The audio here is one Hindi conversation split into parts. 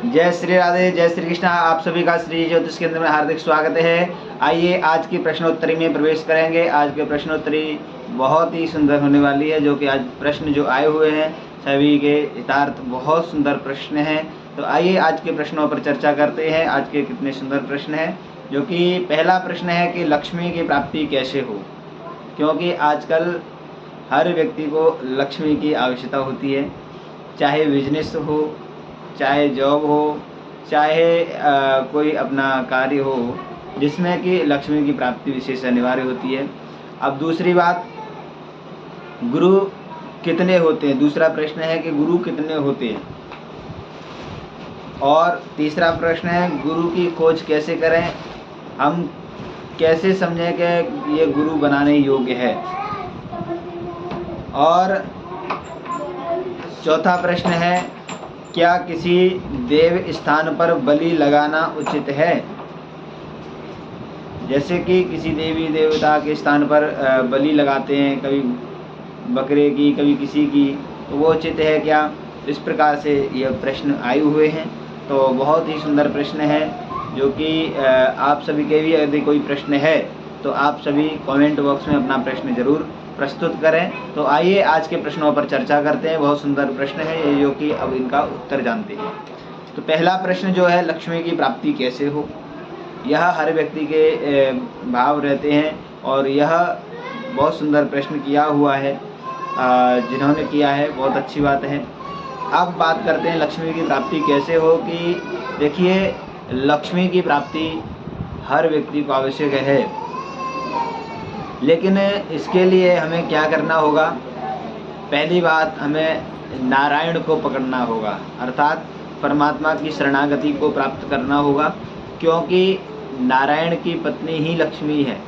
जय श्री राधे, जय श्री कृष्णा। आप सभी का श्री ज्योतिष केंद्र में हार्दिक स्वागत है। आइए आज की प्रश्नोत्तरी में प्रवेश करेंगे। आज की प्रश्नोत्तरी बहुत ही सुंदर होने वाली है, जो कि आज प्रश्न जो आए हुए हैं सभी के हितार्थ बहुत सुंदर प्रश्न हैं। तो आइए आज के प्रश्नों पर चर्चा करते हैं। आज के कितने सुंदर प्रश्न हैं। जो कि पहला प्रश्न है कि लक्ष्मी की प्राप्ति कैसे हो, क्योंकि आजकल हर व्यक्ति को लक्ष्मी की आवश्यकता होती है। चाहे बिजनेस हो, चाहे जॉब हो, चाहे कोई अपना कार्य हो, जिसमें कि लक्ष्मी की प्राप्ति विशेष अनिवार्य होती है। अब दूसरी बात, गुरु कितने होते हैं। दूसरा प्रश्न है कि गुरु कितने होते हैं। और तीसरा प्रश्न है गुरु की खोज कैसे करें, हम कैसे समझें कि ये गुरु बनाने योग्य है। और चौथा प्रश्न है, क्या किसी देव स्थान पर बलि लगाना उचित है। जैसे कि किसी देवी देवता के स्थान पर बलि लगाते हैं, कभी बकरे की, कभी किसी की, तो वो उचित है क्या। इस प्रकार से यह प्रश्न आए हुए हैं। तो बहुत ही सुंदर प्रश्न है, जो कि आप सभी के भी यदि कोई प्रश्न है तो आप सभी कमेंट बॉक्स में अपना प्रश्न जरूर प्रस्तुत करें। तो आइए आज के प्रश्नों पर चर्चा करते हैं। बहुत सुंदर प्रश्न है ये, जो कि अब इनका उत्तर जानते हैं। तो पहला प्रश्न जो है, लक्ष्मी की प्राप्ति कैसे हो। यह हर व्यक्ति के भाव रहते हैं, और यह बहुत सुंदर प्रश्न किया हुआ है। जिन्होंने किया है बहुत अच्छी बात है। अब बात करते हैं लक्ष्मी की प्राप्ति कैसे हो। कि देखिए, लक्ष्मी की प्राप्ति हर व्यक्ति को आवश्यक है, लेकिन इसके लिए हमें क्या करना होगा। पहली बात, हमें नारायण को पकड़ना होगा, अर्थात परमात्मा की शरणागति को प्राप्त करना होगा। क्योंकि नारायण की पत्नी ही लक्ष्मी है,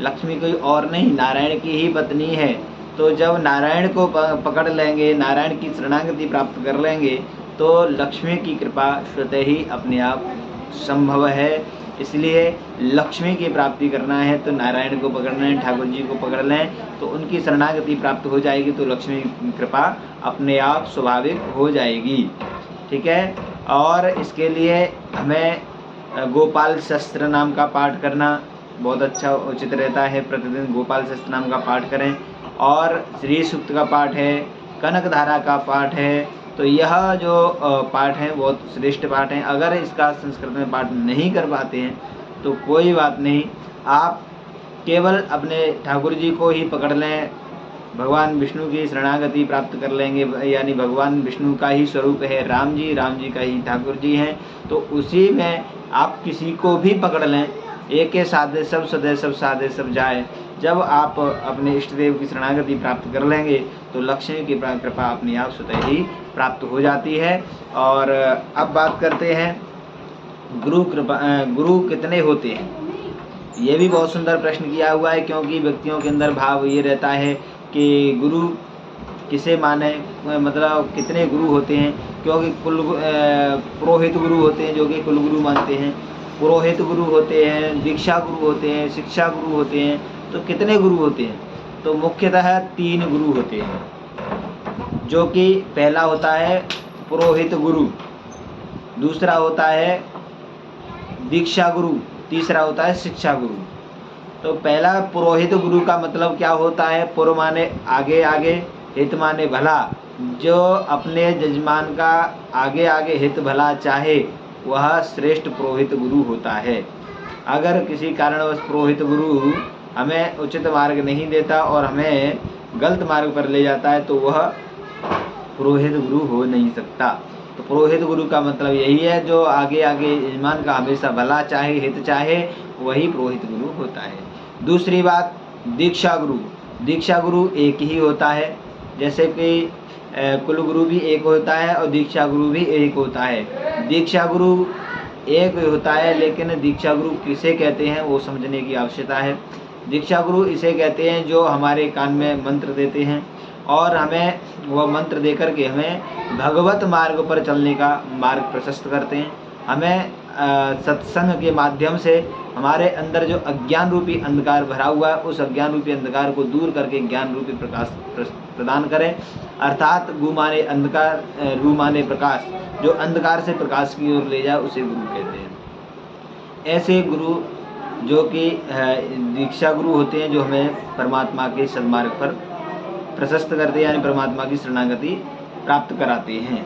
लक्ष्मी कोई और नहीं, नारायण की ही पत्नी है। तो जब नारायण को पकड़ लेंगे, नारायण की शरणागति प्राप्त कर लेंगे, तो लक्ष्मी की कृपा स्वतः ही अपने आप संभव है। इसलिए लक्ष्मी की प्राप्ति करना है तो नारायण को पकड़ना है, ठाकुर जी को पकड़ लें तो उनकी शरणागति प्राप्त हो जाएगी, तो लक्ष्मी की कृपा अपने आप स्वाभाविक हो जाएगी। ठीक है। और इसके लिए हमें गोपाल शस्त्र नाम का पाठ करना बहुत अच्छा उचित रहता है। प्रतिदिन गोपाल शस्त्र नाम का पाठ करें। और श्री सूक्त का पाठ है, कनक धारा का पाठ है। तो यह जो पाठ है बहुत श्रेष्ठ पाठ है। अगर इसका संस्कृत में पाठ नहीं कर पाते हैं तो कोई बात नहीं, आप केवल अपने ठाकुर जी को ही पकड़ लें, भगवान विष्णु की शरणागति प्राप्त कर लेंगे। यानी भगवान विष्णु का ही स्वरूप है राम जी, राम जी का ही ठाकुर जी हैं। तो उसी में आप किसी को भी पकड़ लें, एक के साधे सब सदे सब साधे सब जाए। जब आप अपने इष्ट देव की शरणागति प्राप्त कर लेंगे तो लक्ष्मी की कृपा अपने आप स्वतः ही प्राप्त हो जाती है। और अब बात करते हैं गुरु कितने होते हैं। ये भी बहुत सुंदर प्रश्न किया हुआ है, क्योंकि व्यक्तियों के अंदर भाव ये रहता है कि गुरु किसे माने, मतलब कितने गुरु होते हैं। क्योंकि पुरोहित गुरु होते हैं, जो कि कुल गुरु मानते हैं। पुरोहित गुरु होते हैं, दीक्षा गुरु होते हैं, शिक्षा गुरु होते हैं। तो कितने गुरु होते हैं, तो मुख्यतः 3 गुरु होते हैं। जो कि पहला होता है पुरोहित गुरु, दूसरा होता है दीक्षा गुरु, तीसरा होता है शिक्षा गुरु। तो पहला पुरोहित गुरु का मतलब क्या होता है। पुर माने आगे आगे, हित माने भला। जो अपने जजमान का आगे आगे हित भला चाहे, वह श्रेष्ठ पुरोहित गुरु होता है। अगर किसी कारणवश पुरोहित गुरु हमें उचित मार्ग नहीं देता और हमें गलत मार्ग पर ले जाता है, तो वह पुरोहित गुरु हो नहीं सकता। तो पुरोहित गुरु का मतलब यही है, जो आगे आगे यजमान का हमेशा भला चाहे, हित चाहे, वही पुरोहित गुरु होता है। दूसरी बात, दीक्षा गुरु। दीक्षा गुरु एक ही होता है, जैसे कि कुल गुरु भी एक होता है और दीक्षा गुरु भी एक होता है। दीक्षा गुरु एक होता है, लेकिन दीक्षा गुरु किसे कहते हैं वो समझने की आवश्यकता है। दीक्षा गुरु इसे कहते हैं जो हमारे कान में मंत्र देते हैं और हमें वह मंत्र देकर के हमें भगवत मार्ग पर चलने का मार्ग प्रशस्त करते हैं। हमें सत्संग के माध्यम से हमारे अंदर जो अज्ञान रूपी अंधकार भरा हुआ है, उस अज्ञान रूपी अंधकार को दूर करके ज्ञान रूपी प्रकाश प्रदान करें। अर्थात गु माने अंधकार, रू माने प्रकाश, जो अंधकार से प्रकाश की ओर ले जाए उसे गुरु कहते हैं। ऐसे गुरु जो कि दीक्षा गुरु होते हैं, जो हमें परमात्मा के सन्मार्ग पर प्रशस्त करते हैं, यानी परमात्मा की शरणागति प्राप्त कराते हैं।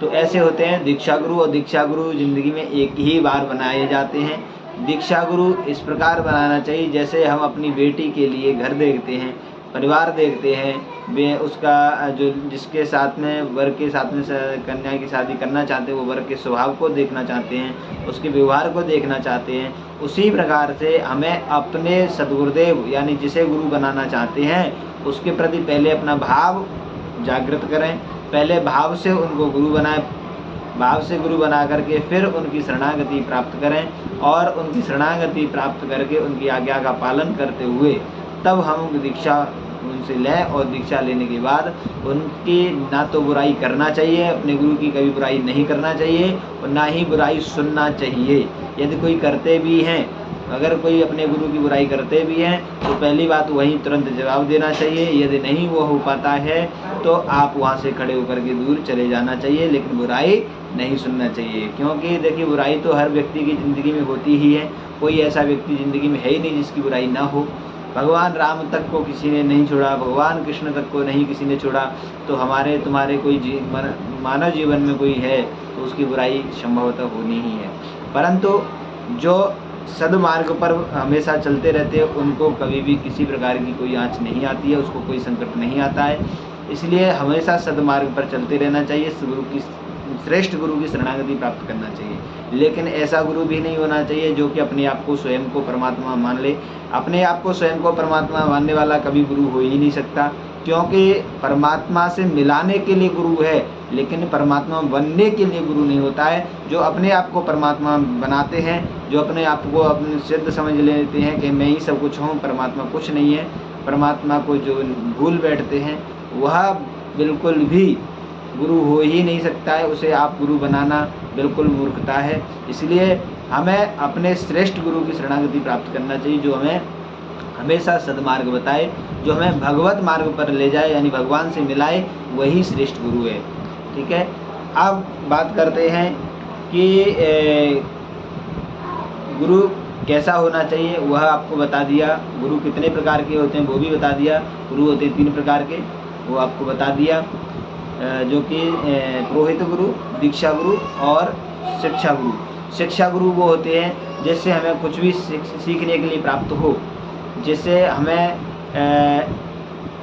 तो ऐसे होते हैं दीक्षा गुरु। और दीक्षा गुरु जिंदगी में एक ही बार बनाए जाते हैं। दीक्षा गुरु इस प्रकार बनाना चाहिए जैसे हम अपनी बेटी के लिए घर देखते हैं, परिवार देखते हैं, वे उसका जो जिसके साथ में वर के साथ में कन्या की शादी करना चाहते हैं, वो वर के स्वभाव को देखना चाहते हैं, उसके व्यवहार को देखना चाहते हैं। उसी प्रकार से हमें अपने सद्गुरुदेव यानी जिसे गुरु बनाना चाहते हैं उसके प्रति पहले अपना भाव जागृत करें, पहले भाव से उनको गुरु बनाएं, भाव से गुरु बना करके फिर उनकी शरणागति प्राप्त करें, और उनकी शरणागति प्राप्त करके उनकी आज्ञा का पालन करते हुए तब हम दीक्षा उनसे लें। और दीक्षा लेने के बाद उनकी ना तो बुराई करना चाहिए, अपने गुरु की कभी बुराई नहीं करना चाहिए, और ना ही बुराई सुनना चाहिए। यदि कोई करते भी हैं, अगर कोई अपने गुरु की बुराई करते भी हैं तो पहली बात वहीं तुरंत जवाब देना चाहिए। यदि नहीं वो हो पाता है तो आप वहाँ से खड़े होकर के दूर चले जाना चाहिए, लेकिन बुराई नहीं सुनना चाहिए। क्योंकि देखिए बुराई तो हर व्यक्ति की ज़िंदगी में होती ही है, कोई ऐसा व्यक्ति ज़िंदगी में है ही नहीं जिसकी बुराई ना हो। भगवान राम तक को किसी ने नहीं छोड़ा, भगवान कृष्ण तक को नहीं किसी ने छोड़ा, तो हमारे तुम्हारे कोई मानव जीवन में कोई है तो उसकी बुराई संभवतः होनी ही है। परंतु जो सद्मार्ग पर हमेशा चलते रहते हैं उनको कभी भी किसी प्रकार की कोई आँच नहीं आती है, उसको कोई संकट नहीं आता है। इसलिए हमेशा सद्मार्ग पर चलते रहना चाहिए, श्रेष्ठ गुरु की शरणागति प्राप्त करना चाहिए। लेकिन ऐसा गुरु भी नहीं होना चाहिए जो कि अपने आप को स्वयं को परमात्मा मान ले। अपने आप को स्वयं को परमात्मा मानने वाला कभी गुरु हो ही नहीं सकता, क्योंकि परमात्मा से मिलाने के लिए गुरु है, लेकिन परमात्मा बनने के लिए गुरु नहीं होता है। जो अपने आप को परमात्मा बनाते हैं, जो अपने आप को अपने सिद्ध समझ लेते हैं कि मैं ही सब कुछ हूँ, परमात्मा कुछ नहीं है, परमात्मा को जो भूल बैठते हैं वह बिल्कुल भी गुरु हो ही नहीं सकता है। उसे आप गुरु बनाना बिल्कुल मूर्खता है। इसलिए हमें अपने श्रेष्ठ गुरु की शरणागति प्राप्त करना चाहिए, जो हमें हमेशा सद्मार्ग बताए, जो हमें भगवत मार्ग पर ले जाए, यानी भगवान से मिलाए, वही श्रेष्ठ गुरु है। ठीक है, अब बात करते हैं कि गुरु कैसा होना चाहिए, वह आपको बता दिया। गुरु कितने प्रकार के होते हैं वो भी बता दिया। गुरु होते हैं 3 प्रकार के, वो आपको बता दिया, जो कि पुरोहित गुरु, दीक्षा गुरु और शिक्षा गुरु। शिक्षा गुरु वो होते हैं जिससे हमें कुछ भी सीखने के लिए प्राप्त हो, जिससे हमें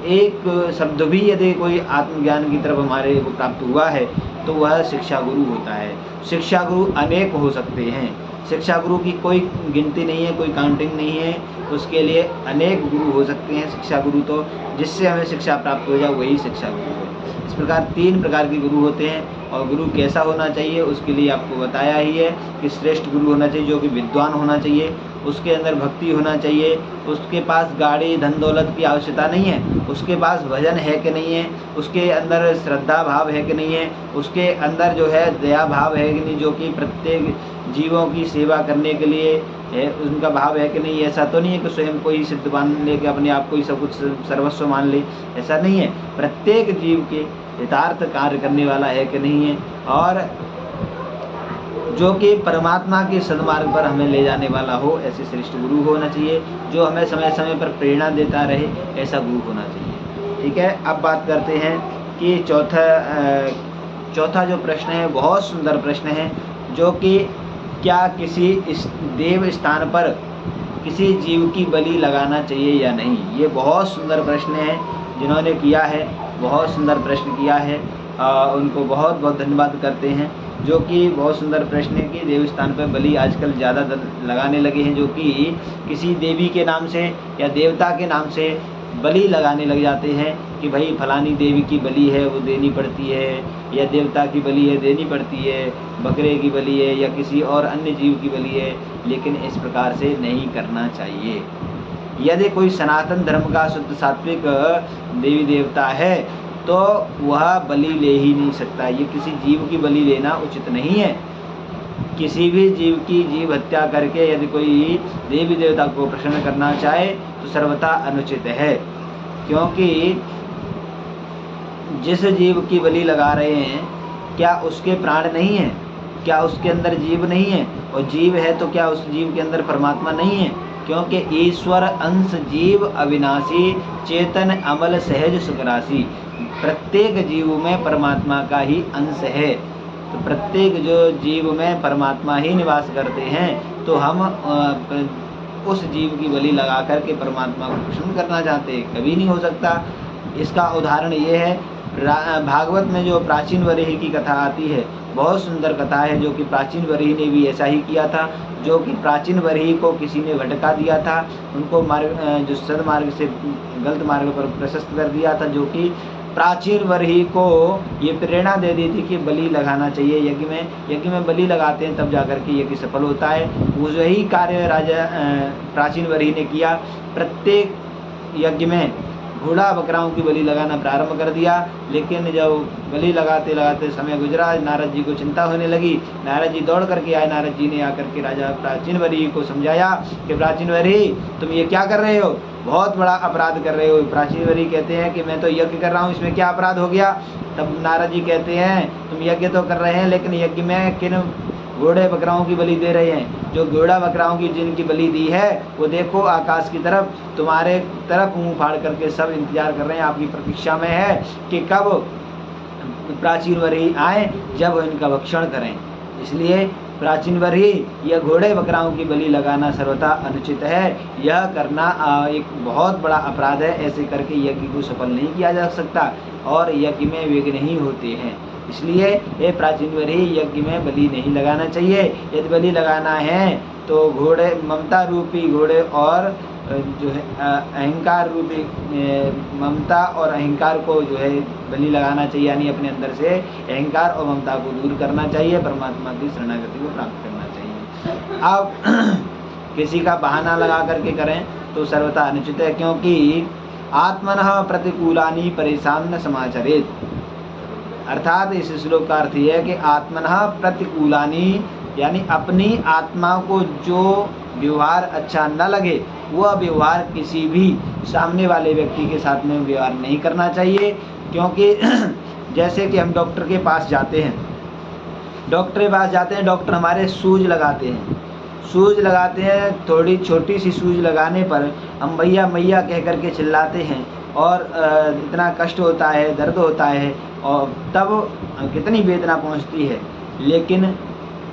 एक शब्द भी यदि कोई आत्मज्ञान की तरफ हमारे को प्राप्त हुआ है तो वह शिक्षा गुरु होता है। शिक्षा गुरु अनेक हो सकते हैं, शिक्षा गुरु की कोई गिनती नहीं है, कोई काउंटिंग नहीं है, उसके लिए अनेक गुरु हो सकते हैं। शिक्षा गुरु तो जिससे हमें शिक्षा प्राप्त हो जाए वही शिक्षा गुरु है। इस प्रकार 3 प्रकार के गुरु होते हैं। और गुरु कैसा होना चाहिए उसके लिए आपको बताया ही है कि श्रेष्ठ गुरु होना चाहिए, जो कि विद्वान होना चाहिए, उसके अंदर भक्ति होना चाहिए, उसके पास गाड़ी धन दौलत की आवश्यकता नहीं है, उसके पास भजन है कि नहीं है, उसके अंदर श्रद्धा भाव है कि नहीं है, उसके अंदर जो है दया भाव है कि नहीं, जो कि प्रत्येक जीवों की सेवा करने के लिए है, उनका भाव है कि नहीं। ऐसा तो नहीं है कि स्वयं को ही सिद्ध मान ले, कि अपने आप को ही सब कुछ सर्वस्व मान ले, ऐसा नहीं है। प्रत्येक जीव के हितार्थ कार्य करने वाला है कि नहीं है, और जो कि परमात्मा के सद्मार्ग पर हमें ले जाने वाला हो, ऐसे श्रेष्ठ गुरु होना चाहिए। जो हमें समय समय पर प्रेरणा देता रहे, ऐसा गुरु होना चाहिए। ठीक है, अब बात करते हैं कि चौथा जो प्रश्न है बहुत सुंदर प्रश्न है, जो कि क्या किसी इस देव स्थान पर किसी जीव की बलि लगाना चाहिए या नहीं। ये बहुत सुंदर प्रश्न है, जिन्होंने किया है बहुत सुंदर प्रश्न किया है, उनको बहुत बहुत धन्यवाद करते हैं। जो कि बहुत सुंदर प्रश्न है कि देव स्थान पर बलि आजकल ज़्यादा लगाने लगे हैं, जो कि किसी देवी के नाम से या देवता के नाम से बलि लगाने लग जाते हैं कि भाई फलानी देवी की बलि है वो देनी पड़ती है, या देवता की बलि है देनी पड़ती है, बकरे की बलि है या किसी और अन्य जीव की बलि है। लेकिन इस प्रकार से नहीं करना चाहिए। यदि कोई सनातन धर्म का शुद्ध सात्विक देवी देवता है तो वह बलि ले ही नहीं सकता। ये किसी जीव की बलि लेना उचित नहीं है। किसी भी जीव की जीव हत्या करके यदि कोई देवी देवता को प्रसन्न करना चाहे तो सर्वथा अनुचित है, क्योंकि जिस जीव की बलि लगा रहे हैं क्या उसके प्राण नहीं है, क्या उसके अंदर जीव नहीं है, और जीव है तो क्या उस जीव के अंदर परमात्मा नहीं है? क्योंकि ईश्वर अंश जीव अविनाशी चेतन अमल सहज सुखराशि, प्रत्येक जीव में परमात्मा का ही अंश है। तो प्रत्येक जो जीव में परमात्मा ही निवास करते हैं, तो हम उस जीव की बलि लगा करके परमात्मा को प्रसन्न करना चाहते हैं, कभी नहीं हो सकता। इसका उदाहरण ये है, भागवत में जो प्राचीन वराही की कथा आती है, बहुत सुंदर कथा है, जो कि प्राचीन वराही ने भी ऐसा ही किया था। जो कि प्राचीन वराही को किसी ने भटका दिया था, उनको जो सदमार्ग से गलत मार्ग पर प्रशस्त कर दिया था, जो कि प्राचीन वराही को ये प्रेरणा दे दी थी कि बलि लगाना चाहिए यज्ञ में बलि लगाते हैं तब जाकर के यज्ञ सफल होता है। वही कार्य राजा प्राचीन वराही ने किया। प्रत्येक यज्ञ में घोड़ा बकराओं की बलि लगाना प्रारंभ कर दिया, लेकिन जब बलि लगाते लगाते समय गुजरा, नारद जी को चिंता होने लगी। नारद जी दौड़ करके आए, नारद जी ने आकर के राजा प्राचीन वराही को समझाया कि प्राचीन वराही तुम ये क्या कर रहे हो, बहुत बड़ा अपराध कर रहे हो। प्राचीन वराही कहते हैं कि मैं तो यज्ञ कर रहा हूँ, इसमें क्या अपराध हो गया? तब नारद जी कहते हैं तुम यज्ञ तो कर रहे हैं, लेकिन यज्ञ में किन घोड़े बकराओं की बलि दे रहे हैं? जो घोड़ा बकराओं की जिनकी बलि दी है वो देखो आकाश की तरफ, तुम्हारे तरफ मुंह फाड़ करके सब इंतजार कर रहे हैं, आपकी प्रतीक्षा में है कि कब प्राचीन वराही आए, जब वो इनका भक्षण करें। इसलिए प्राचीन वराही यह घोड़े बकराओं की बलि लगाना सर्वथा अनुचित है। यह करना एक बहुत बड़ा अपराध है। ऐसे करके यज्ञ को सफल नहीं किया जा सकता और यज्ञ में विघ्न ही होते हैं। इसलिए ये प्राचीन वराही यज्ञ में बलि नहीं लगाना चाहिए। यदि बलि लगाना है तो घोड़े, ममता रूपी घोड़े और जो है अहंकार रूपी ममता और अहंकार को जो है बलि लगाना चाहिए, यानी अपने अंदर से अहंकार और ममता को दूर करना चाहिए, परमात्मा की शरणागति को प्राप्त करना चाहिए। अब किसी का बहाना लगा करके करें तो सर्वथा अनुचित है, क्योंकि आत्मनः प्रतिकूलानि परेशान न समाचरेत। अर्थात इस श्लोक का अर्थ यह है कि आत्मनः प्रतिकूलानि, यानी अपनी आत्मा को जो व्यवहार अच्छा न लगे वह व्यवहार किसी भी सामने वाले व्यक्ति के साथ में व्यवहार नहीं करना चाहिए। क्योंकि जैसे कि हम डॉक्टर के पास जाते हैं, डॉक्टर हमारे सूज लगाते हैं, थोड़ी छोटी सी सूज लगाने पर हम भैया मैया कह करके चिल्लाते हैं और इतना कष्ट होता है, दर्द होता है और तब कितनी वेदना पहुंचती है। लेकिन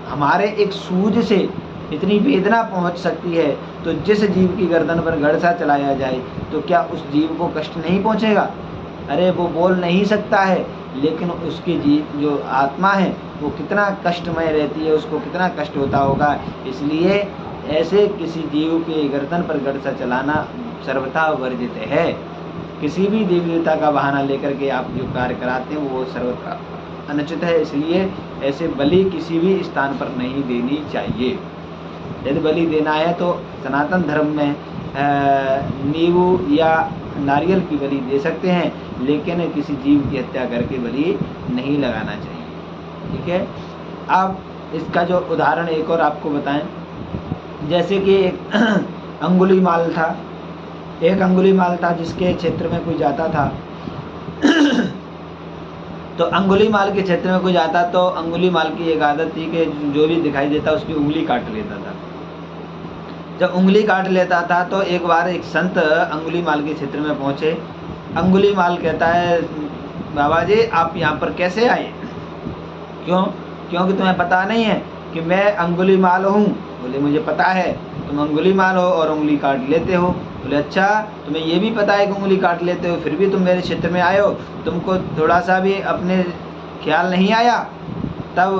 हमारे एक सूज से इतनी वेदना पहुंच सकती है, तो जिस जीव की गर्दन पर गड़सा चलाया जाए तो क्या उस जीव को कष्ट नहीं पहुंचेगा? अरे वो बोल नहीं सकता है, लेकिन उसकी जीव जो आत्मा है वो कितना कष्टमय रहती है, उसको कितना कष्ट होता होगा। इसलिए ऐसे किसी जीव के गर्दन पर गड़सा चलाना सर्वथा वर्जित है। किसी भी देवी देवता का बहाना लेकर के आप जो कार्य कराते हैं वो सर्वथा अनुचित है। इसलिए ऐसे बलि किसी भी स्थान पर नहीं देनी चाहिए। यदि बलि देना है तो सनातन धर्म में नींबू या नारियल की बलि दे सकते हैं, लेकिन किसी जीव की हत्या करके बलि नहीं लगाना चाहिए। ठीक है। अब इसका जो उदाहरण एक और आपको बताएं, जैसे कि एक अंगुलीमाल था जिसके क्षेत्र में कोई जाता था तो अंगुलीमाल के क्षेत्र में कोई जाता तो अंगुलीमाल की एक आदत थी कि जो भी दिखाई देता उसकी उंगली काट लेता था। जब उंगली काट लेता था तो एक बार एक संत अंगुलीमाल के क्षेत्र में पहुंचे। अंगुलीमाल कहता है, बाबा जी आप यहाँ पर कैसे आए? क्योंकि तुम्हें पता नहीं है कि मैं अंगुलीमाल हूँ? बोले मुझे पता है, तुम अंगुलीमाल हो और उंगली काट लेते हो। बोले अच्छा, तुम्हें ये भी पता है कि उंगली काट लेते हो, फिर भी तुम मेरे क्षेत्र में आए हो, तुमको थोड़ा सा भी अपने ख्याल नहीं आया? तब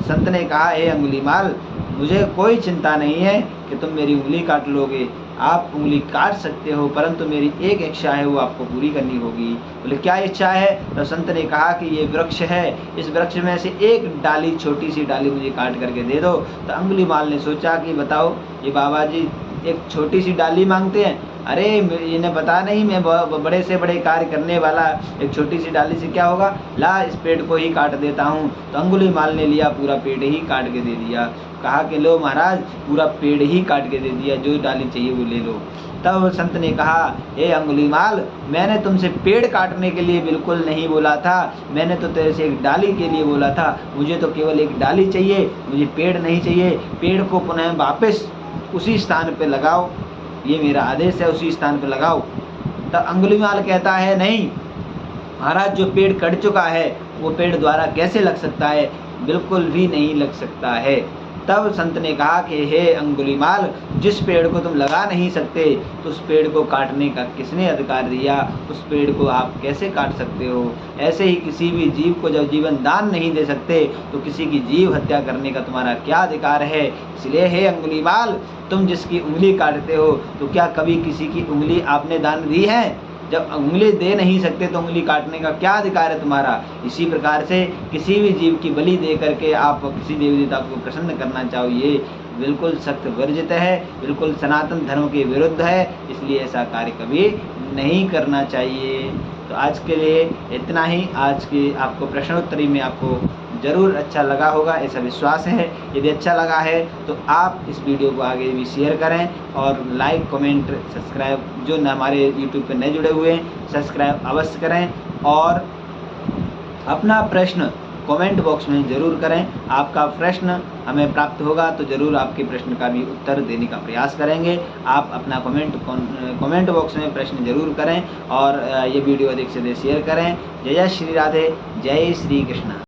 संत ने कहा, हे अंगुलीमाल, मुझे कोई चिंता नहीं है कि तुम मेरी उंगली काट लोगे, आप उंगली काट सकते हो, परंतु मेरी एक इच्छा है वो आपको पूरी करनी होगी। बोले क्या इच्छा है? तो संत ने कहा कि ये वृक्ष है, इस वृक्ष में से एक डाली, छोटी सी डाली मुझे काट करके दे दो। तो अंगुलीमाल ने सोचा कि बताओ, ये बाबा जी एक छोटी सी डाली मांगते हैं, अरे इन्हें पता नहीं मैं बड़े से बड़े कार्य करने वाला, एक छोटी सी डाली से क्या होगा, ला इस पेड़ को ही काट देता हूँ। तो अंगुलीमाल ने लिया, पूरा पेड़ ही काट के दे दिया। कहा कि लो महाराज, पूरा पेड़ ही काट के दे दिया, जो डाली चाहिए वो ले लो। तब संत ने कहा, हे अंगुलीमाल, मैंने तुमसे पेड़ काटने के लिए बिल्कुल नहीं बोला था, मैंने तो तेरे से एक डाली के लिए बोला था। मुझे तो केवल एक डाली चाहिए, मुझे पेड़ नहीं चाहिए। पेड़ को पुनः वापस उसी स्थान पे लगाओ, ये मेरा आदेश है, उसी स्थान पे लगाओ। तब अंगुलीमाल कहता है, नहीं महाराज, जो पेड़ कट चुका है वो पेड़ द्वारा कैसे लग सकता है, बिल्कुल भी नहीं लग सकता है। तब संत ने कहा कि हे अंगुलीमाल, जिस पेड़ को तुम लगा नहीं सकते तो उस पेड़ को काटने का किसने अधिकार दिया, उस पेड़ को आप कैसे काट सकते हो। ऐसे ही किसी भी जीव को जब जीवन दान नहीं दे सकते तो किसी की जीव हत्या करने का तुम्हारा क्या अधिकार है। इसलिए हे अंगुलीमाल, तुम जिसकी उंगली काटते हो तो क्या कभी किसी की उंगली आपने दान दी है? जब उंगली दे नहीं सकते तो उंगली काटने का क्या अधिकार है तुम्हारा। इसी प्रकार से किसी भी जीव की बलि दे करके आप किसी देवी देवता को प्रसन्न करना चाहो, ये बिल्कुल सख्त वर्जित है, बिल्कुल सनातन धर्म के विरुद्ध है। इसलिए ऐसा कार्य कभी नहीं करना चाहिए। तो आज के लिए इतना ही। आज की आपको प्रश्नोत्तरी में आपको ज़रूर अच्छा लगा होगा, ऐसा विश्वास है। यदि अच्छा लगा है तो आप इस वीडियो को आगे भी शेयर करें और लाइक, कमेंट, सब्सक्राइब, जो हमारे यूट्यूब पर नए जुड़े हुए हैं सब्सक्राइब अवश्य करें। और अपना प्रश्न कमेंट बॉक्स में ज़रूर करें। आपका प्रश्न हमें प्राप्त होगा तो ज़रूर आपके प्रश्न का भी उत्तर देने का प्रयास करेंगे। आप अपना कमेंट बॉक्स में प्रश्न ज़रूर करें और ये वीडियो अधिक से अधिक शेयर करें। जय जय श्री राधे, जय श्री कृष्ण।